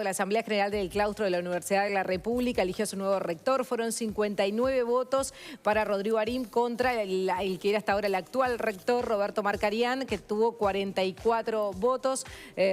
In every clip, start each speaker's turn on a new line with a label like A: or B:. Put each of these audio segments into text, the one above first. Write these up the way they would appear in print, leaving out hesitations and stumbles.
A: La Asamblea General del Claustro de la Universidad de la República eligió a su nuevo rector. Fueron 59 votos para Rodrigo Arim contra el que era hasta ahora el actual rector, Roberto Marcarián, que tuvo 44 votos.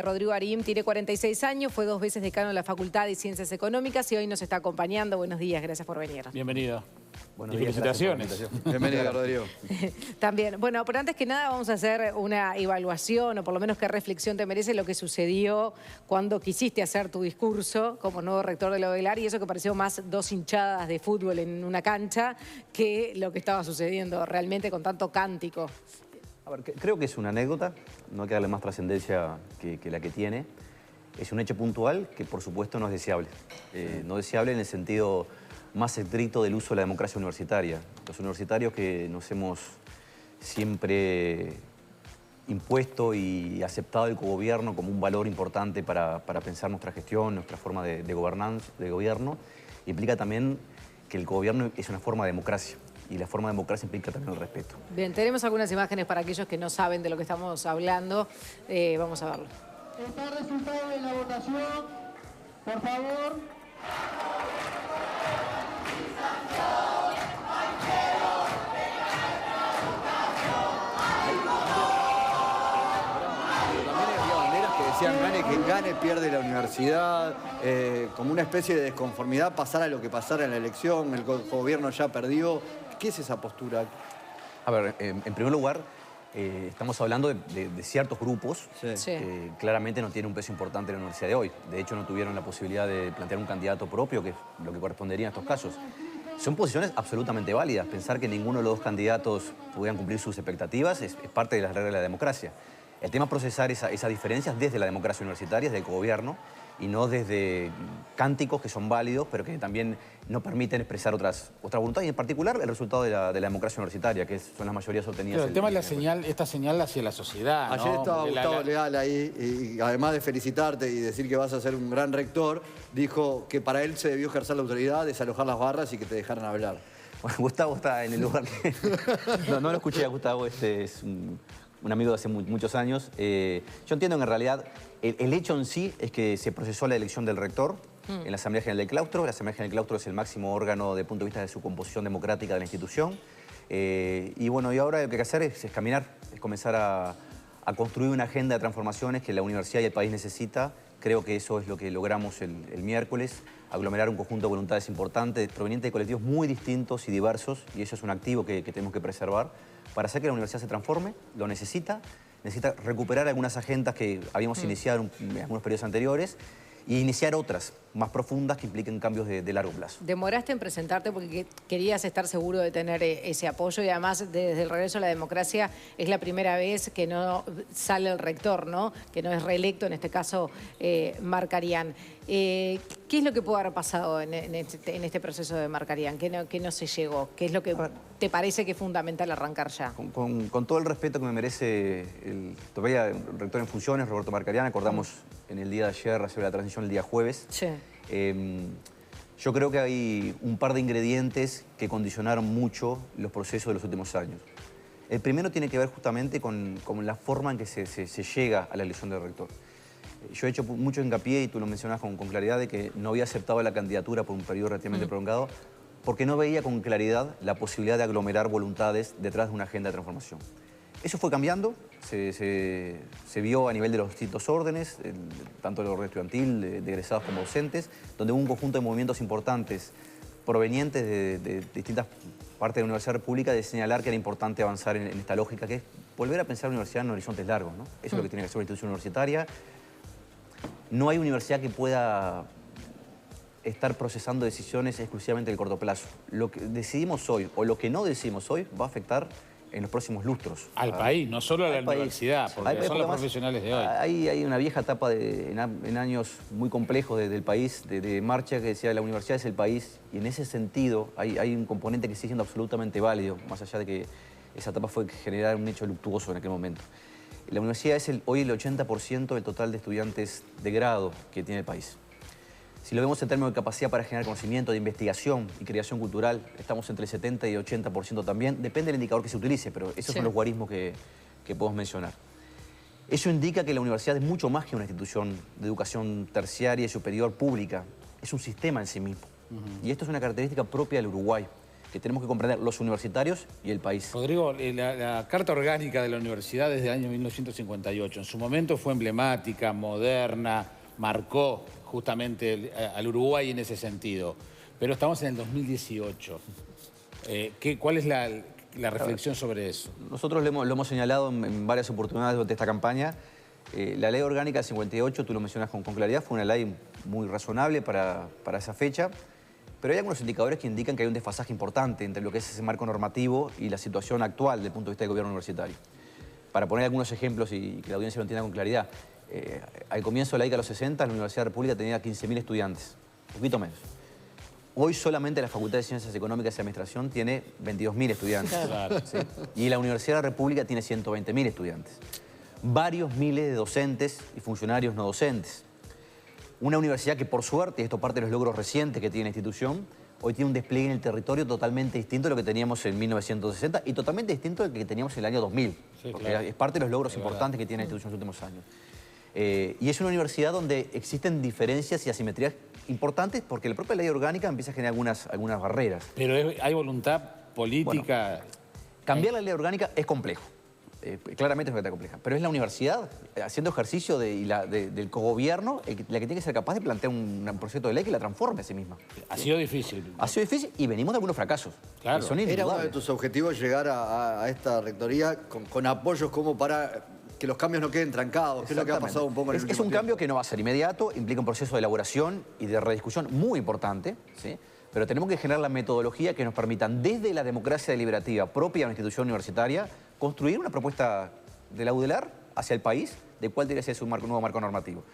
A: Rodrigo Arim tiene 46 años, fue 2 veces decano de la Facultad de Ciencias Económicas y hoy nos está acompañando. Buenos días, gracias por venir.
B: Bienvenido.
C: Buenos
B: y
C: días,
B: felicitaciones.
C: Bienvenido, Rodrigo.
A: También. Bueno, pero antes que nada vamos a hacer una evaluación, o por lo menos qué reflexión te merece lo que sucedió cuando quisiste hacer tu discurso como nuevo rector de la ODELAR, y eso que pareció más 2 hinchadas de fútbol en una cancha que lo que estaba sucediendo realmente con tanto cántico.
C: A ver, creo que es una anécdota, no hay que darle más trascendencia que la que tiene. Es un hecho puntual que, por supuesto, no es deseable. No deseable en el sentido más estricto del uso de la democracia universitaria. Los universitarios que nos hemos siempre impuesto y aceptado el cogobierno como un valor importante para pensar nuestra gestión, nuestra forma de gobierno, implica también que el cogobierno es una forma de democracia. Y la forma de democracia implica también el respeto.
A: Bien, tenemos algunas imágenes para aquellos que no saben de lo que estamos hablando. Vamos a verlo.
D: Está el resultado de la votación, por favor.
E: Decían, gane quien gane, pierde la universidad, como una especie de desconformidad, pasara lo que pasara en la elección, el gobierno ya perdió. ¿Qué es esa postura?
C: A ver, en primer lugar, estamos hablando de ciertos grupos que claramente no tienen un peso importante en la universidad de hoy. De hecho, no tuvieron la posibilidad de plantear un candidato propio, que es lo que correspondería en estos casos. Son posiciones absolutamente válidas. Pensar que ninguno de los 2 candidatos pudieran cumplir sus expectativas es parte de las reglas de la democracia. El tema es procesar esas diferencias desde la democracia universitaria, desde el cogobierno, y no desde cánticos que son válidos, pero que también no permiten expresar otras voluntades, y en particular el resultado de la democracia universitaria, que son las mayorías obtenidas.
B: Pero el tema es la señal, esta señal hacia la sociedad,
E: Ayer
B: ¿no?
E: estaba
B: Porque
E: Gustavo Leal ahí, y además de felicitarte y decir que vas a ser un gran rector, dijo que para él se debió ejercer la autoridad, desalojar las barras y que te dejaran hablar.
C: Bueno, Gustavo está en el lugar que... No lo escuché a Gustavo, es un amigo de hace muchos años. Yo entiendo que en realidad el hecho en sí es que se procesó la elección del rector en la Asamblea General del Claustro. La Asamblea General del Claustro es el máximo órgano desde el punto de vista de su composición democrática de la institución. Y bueno, y ahora lo que hay que hacer es caminar, es comenzar a construir una agenda de transformaciones que la universidad y el país necesita. Creo que eso es lo que logramos el miércoles, aglomerar un conjunto de voluntades importantes, provenientes de colectivos muy distintos y diversos, y eso es un activo que tenemos que preservar, para hacer que la universidad se transforme. Lo necesita recuperar algunas agendas que habíamos iniciado en algunos periodos anteriores y iniciar otras más profundas que impliquen cambios de largo plazo.
A: Demoraste en presentarte porque querías estar seguro de tener ese apoyo, y además desde el regreso a la democracia es la primera vez que no sale el rector, ¿no? Que no es reelecto, en este caso Marcarián. ¿Qué es lo que puede haber pasado en este proceso de Marcarián? ¿Qué no se llegó? ¿Qué es lo que te parece que es fundamental arrancar ya?
C: Con todo el respeto que me merece todavía el rector en funciones, Roberto Marcarián, acordamos en el día de ayer hacer la transición el día jueves.
A: Sí.
C: Yo creo que hay un par de ingredientes que condicionaron mucho los procesos de los últimos años. El primero tiene que ver justamente con la forma en que se llega a la elección del rector. Yo he hecho mucho hincapié, y tú lo mencionas con claridad, de que no había aceptado la candidatura por un periodo relativamente prolongado porque no veía con claridad la posibilidad de aglomerar voluntades detrás de una agenda de transformación. Eso fue cambiando, se vio a nivel de los distintos órdenes, tanto del orden estudiantil, de egresados como docentes, donde hubo un conjunto de movimientos importantes provenientes de distintas partes de la Universidad República, de señalar que era importante avanzar en esta lógica, que es volver a pensar la universidad en horizontes largos, ¿no? Eso es lo que tiene que hacer una institución universitaria. No hay universidad que pueda estar procesando decisiones exclusivamente del corto plazo. Lo que decidimos hoy o lo que no decidimos hoy va a afectar en los próximos lustros.
B: Al país, no solo a la universidad, porque son los profesionales de hoy.
C: Hay una vieja etapa en años muy complejos del país, de marcha, que decía la universidad es el país, y en ese sentido hay un componente que sigue siendo absolutamente válido, más allá de que esa etapa fue generar un hecho luctuoso en aquel momento. La universidad es hoy el 80% del total de estudiantes de grado que tiene el país. Si lo vemos en términos de capacidad para generar conocimiento, de investigación y creación cultural, estamos entre el 70 y el 80% también. Depende del indicador que se utilice, pero esos son los guarismos que podemos mencionar. Eso indica que la universidad es mucho más que una institución de educación terciaria y superior pública. Es un sistema en sí mismo. Y esto es una característica propia del Uruguay, que tenemos que comprender los universitarios y el país.
B: Rodrigo, la Carta Orgánica de la Universidad es del año 1958. En su momento fue emblemática, moderna, marcó justamente al Uruguay en ese sentido. Pero estamos en el 2018. ¿Cuál es la reflexión sobre eso?
C: Nosotros lo hemos señalado en varias oportunidades durante esta campaña. La ley orgánica del 58, tú lo mencionas con claridad, fue una ley muy razonable para esa fecha, pero hay algunos indicadores que indican que hay un desfasaje importante entre lo que es ese marco normativo y la situación actual desde el punto de vista del gobierno universitario. Para poner algunos ejemplos y que la audiencia lo entienda con claridad, al comienzo de la década de los 60, la Universidad de la República tenía 15.000 estudiantes, un poquito menos. Hoy solamente la Facultad de Ciencias Económicas y Administración tiene 22.000 estudiantes.
B: Claro.
C: ¿Sí? Y la Universidad de la República tiene 120.000 estudiantes. Varios miles de docentes y funcionarios no docentes. Una universidad que, por suerte, y esto parte de los logros recientes que tiene la institución, hoy tiene un despliegue en el territorio totalmente distinto a lo que teníamos en 1960 y totalmente distinto al que teníamos en el año 2000.
B: Sí,
C: porque
B: claro.
C: es parte de los logros importantes que tiene la institución en los últimos años. Y es una universidad donde existen diferencias y asimetrías importantes porque la propia ley orgánica empieza a generar algunas barreras.
B: Pero hay voluntad política.
C: Bueno, cambiar la ley orgánica es complejo. Claramente es una tarea compleja. Pero es la universidad, haciendo ejercicio del cogobierno, la que tiene que ser capaz de plantear un proyecto de ley que la transforme a sí misma.
B: Ha sido difícil.
C: Ha sido difícil y venimos de algunos fracasos.
B: Claro.
C: Que son
E: ¿Era uno de
C: indudables.
E: tus objetivos llegar a esta rectoría con apoyos como para que los cambios no queden trancados? ¿Qué es lo que ha pasado un poco en el último
C: Es un
E: tiempo?
C: cambio que no va a ser inmediato, implica un proceso de elaboración y de rediscusión muy importante, ¿sí? Pero tenemos que generar la metodología que nos permitan, desde la democracia deliberativa propia de una institución universitaria, construir una propuesta de la UDELAR hacia el país de cuál debería ser su nuevo marco normativo.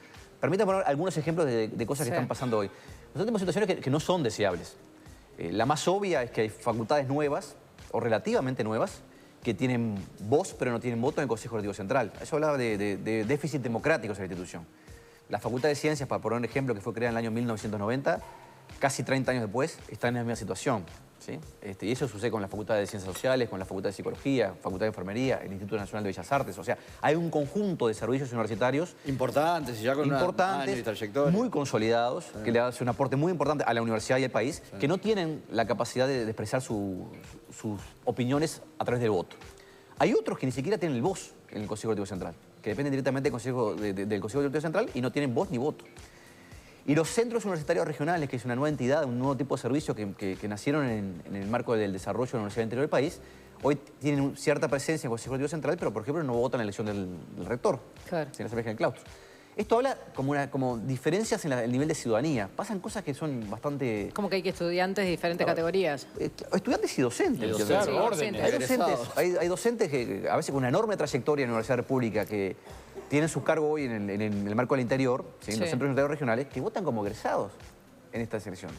C: Permítanme poner algunos ejemplos de cosas que están pasando hoy. Nosotros tenemos situaciones que no son deseables. La más obvia es que hay facultades nuevas, o relativamente nuevas, que tienen voz pero no tienen voto en el Consejo Directivo Central. Eso hablaba de déficit democráticos en la institución. La Facultad de Ciencias, para poner un ejemplo, que fue creada en el año 1990, casi 30 años después, está en la misma situación, ¿sí? Y eso sucede con la Facultad de Ciencias Sociales, con la Facultad de Psicología, Facultad de Enfermería, el Instituto Nacional de Bellas Artes. O sea, hay un conjunto de servicios universitarios
E: Importantes y ya con años y trayectoria.
C: muy consolidados, que le hacen un aporte muy importante a la universidad y al país, que no tienen la capacidad de expresar sus opiniones a través del voto. Hay otros que ni siquiera tienen el voz en el Consejo Directivo Central, que dependen directamente del Consejo Directivo Central y no tienen voz ni voto. Y los centros universitarios regionales, que es una nueva entidad, un nuevo tipo de servicio que nacieron en el marco del desarrollo de la Universidad Interior del país, hoy tienen cierta presencia en el Consejo Directivo Central, pero, por ejemplo, no votan en la elección del rector,
A: Claro.
C: sino se elige en el claustro. Esto habla como diferencias en el nivel de ciudadanía. Pasan cosas que son bastante...
A: Como que hay que estudiantes de diferentes categorías.
C: Estudiantes y docentes.
B: Y
C: Claro.
B: claro, órdenes.
C: Hay docentes que a veces con una enorme trayectoria en la Universidad de la República que tienen su cargo hoy en el marco del interior, ¿sí? En los centros universitarios regionales, que votan como egresados en estas elecciones.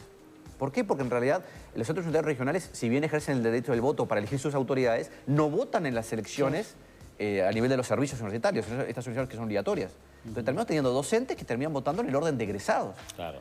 C: ¿Por qué? Porque en realidad los centros universitarios regionales, si bien ejercen el derecho del voto para elegir sus autoridades, no votan en las elecciones a nivel de los servicios universitarios, estas elecciones que son obligatorias. Entonces terminamos teniendo docentes que terminan votando en el orden de egresados.
B: Claro.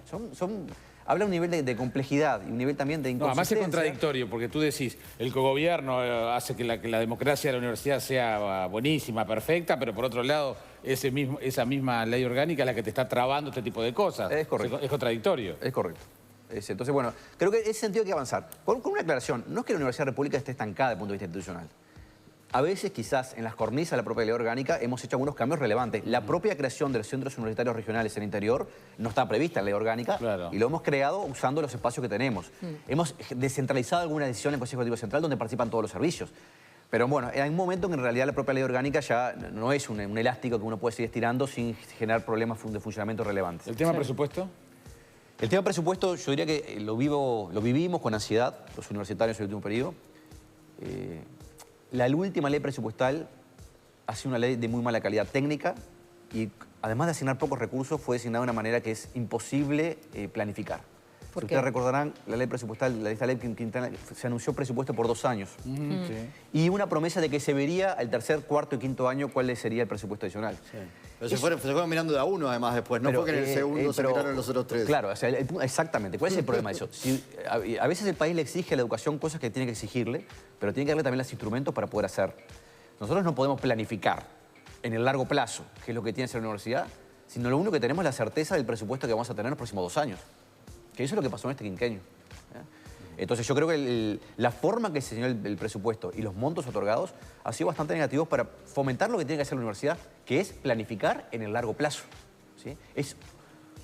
C: Habla un nivel de complejidad y un nivel también de
B: No, además
C: inconsistencia.
B: es contradictorio, porque tú decís, el cogobierno hace que la democracia de la universidad sea buenísima, perfecta, pero por otro lado, esa misma ley orgánica es la que te está trabando este tipo de cosas.
C: Es correcto.
B: Es contradictorio.
C: Es correcto. Entonces, bueno, creo que en ese sentido hay que avanzar. Con una aclaración, no es que la Universidad de la República esté estancada desde el punto de vista institucional. A veces, quizás, en las cornisas de la propia ley orgánica hemos hecho algunos cambios relevantes. La propia creación de los centros universitarios regionales en el interior no está prevista en la ley orgánica,
B: Claro.
C: y lo hemos creado usando los espacios que tenemos. Hemos descentralizado alguna decisión en el Consejo Directivo Central donde participan todos los servicios. Pero bueno, hay un momento en que en realidad la propia ley orgánica ya no es un elástico que uno puede seguir estirando sin generar problemas de funcionamiento relevantes.
B: ¿El tema presupuesto?
C: El tema presupuesto, yo diría que lo vivimos con ansiedad, los universitarios en el último periodo. La última ley presupuestal ha sido una ley de muy mala calidad técnica y, además de asignar pocos recursos, fue designada de una manera que es imposible planificar.
A: ¿Por
C: Si
A: qué?
C: ustedes recordarán, la ley presupuestal, esta ley Quintana, se anunció presupuesto por 2 años.
B: Sí.
C: Y una promesa de que se vería al tercer, cuarto y quinto año cuál sería el presupuesto adicional.
E: Pero se fueron mirando de a uno además después, no fue que en el segundo se miraron los otros 3.
C: Claro, o sea, exactamente. ¿Cuál es el problema de eso? A veces el país le exige a la educación cosas que tiene que exigirle, pero tiene que darle también los instrumentos para poder hacer. Nosotros no podemos planificar en el largo plazo, que es lo que tiene que ser la universidad, sino lo único que tenemos es la certeza del presupuesto que vamos a tener en los próximos 2 años. Que eso es lo que pasó en este quinquenio. Entonces yo creo que la forma que se diseñó el presupuesto y los montos otorgados ha sido bastante negativos para fomentar lo que tiene que hacer la universidad, que es planificar en el largo plazo. ¿Sí? Es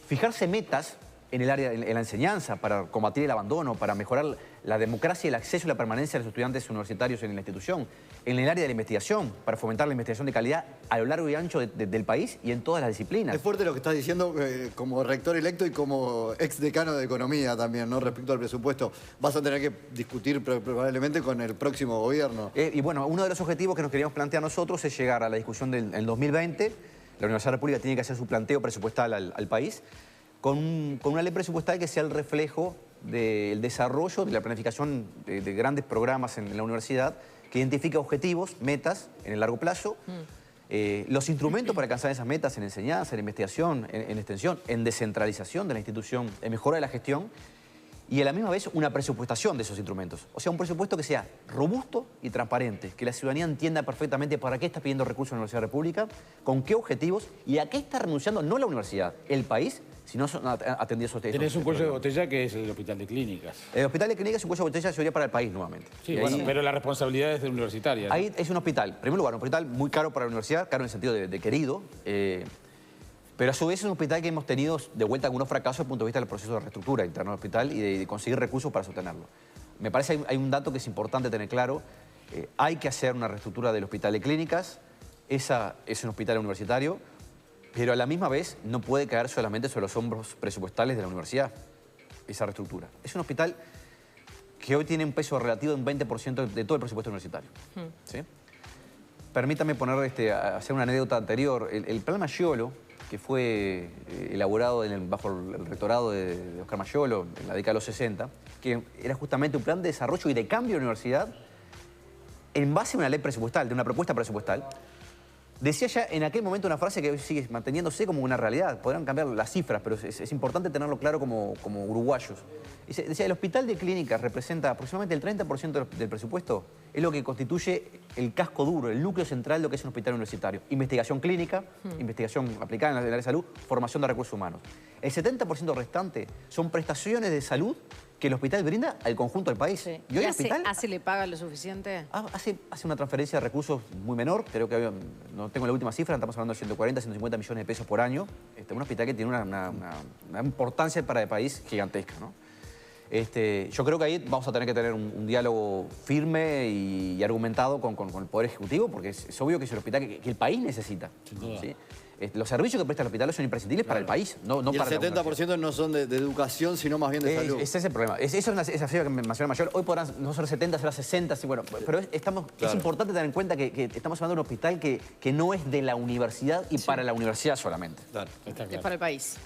C: fijarse metas en el área, en la enseñanza, para combatir el abandono, para mejorar la democracia y el acceso y la permanencia de los estudiantes universitarios en la institución, en el área de la investigación, para fomentar la investigación de calidad a lo largo y ancho del país y en todas las disciplinas.
E: Es fuerte lo que estás diciendo como rector electo y como ex decano de Economía también, ¿no? Respecto al presupuesto. Vas a tener que discutir probablemente con el próximo gobierno.
C: Y bueno, uno de los objetivos que nos queríamos plantear nosotros es llegar a la discusión del 2020. La Universidad República tiene que hacer su planteo presupuestal al país con una ley presupuestal que sea el reflejo del desarrollo, de la planificación de grandes programas en la universidad, que identifique objetivos, metas en el largo plazo, los instrumentos para alcanzar esas metas en enseñanza, en investigación, en extensión, en descentralización de la institución, en mejora de la gestión, y a la misma vez una presupuestación de esos instrumentos. O sea, un presupuesto que sea robusto y transparente, que la ciudadanía entienda perfectamente para qué está pidiendo recursos en la Universidad República, con qué objetivos y a qué está renunciando no la universidad, el país, si no son atendidos esos.
B: Tenés un cuello de botella que es el Hospital de Clínicas.
C: El Hospital de Clínicas es un cuello de botella, sería para el país nuevamente.
B: Sí,
C: Y
B: bueno,
C: ahí,
B: pero la responsabilidad es universitaria, ¿no?
C: ahí es un hospital, en primer lugar, un hospital muy caro para la universidad, caro en el sentido de querido, pero a su vez es un hospital que hemos tenido de vuelta algunos fracasos desde el punto de vista del proceso de reestructura interno del hospital y de conseguir recursos para sostenerlo. Me parece que hay un dato que es importante tener claro. Hay que hacer una reestructura del Hospital de Clínicas. Esa es un hospital universitario, pero a la misma vez no puede caer solamente sobre los hombros presupuestales de la universidad, esa reestructura. Es un hospital que hoy tiene un peso relativo de un 20% de todo el presupuesto universitario. ¿Sí? Permítame hacer una anécdota anterior. El plan Mayolo, que fue elaborado bajo el rectorado de Oscar Mayolo en la década de los 60, que era justamente un plan de desarrollo y de cambio de la universidad en base a una ley presupuestal, de una propuesta presupuestal. Decía ya en aquel momento una frase que hoy sigue manteniéndose como una realidad. Podrán cambiar las cifras, pero es importante tenerlo claro como uruguayos. Decía, el Hospital de Clínicas representa aproximadamente el 30% del presupuesto. Es lo que constituye el casco duro, el núcleo central de lo que es un hospital universitario. Investigación clínica, investigación aplicada en el área de salud, formación de recursos humanos. El 70% restante son prestaciones de salud que el hospital brinda al conjunto del país.
A: Sí.
C: Y hoy el hospital
A: ¿Hace le paga lo suficiente?
C: hace una transferencia de recursos muy menor, creo que no tengo la última cifra, estamos hablando de 140, 150 millones de pesos por año. Un hospital que tiene una importancia para el país gigantesca, ¿no? Yo creo que ahí vamos a tener que tener un diálogo firme y argumentado con el Poder Ejecutivo, porque es obvio que es el hospital que el país necesita.
B: Sin duda.
C: ¿Sí? Los servicios que presta el hospital son imprescindibles para el país, no
E: Y
C: para
E: el 70% no son de educación, sino más bien de salud.
C: Ese es el problema. Esa es esa cifra que mencioné mayor. Hoy podrán no ser 70, será 60. Sí, bueno, pero es importante tener en cuenta que estamos hablando de un hospital que no es de la universidad y para la universidad solamente.
E: Claro.
B: Está
A: Es
B: claro.
A: para el país.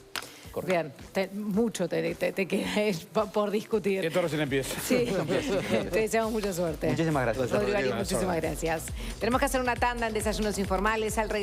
C: Correcto.
A: Bien, mucho te queda por discutir.
B: Esto recién empieza.
A: Sí, te deseamos mucha suerte.
C: Muchísimas gracias.
A: Rodrigo Arias, muchísimas gracias. Tenemos que hacer una tanda en Desayunos Informales al regreso.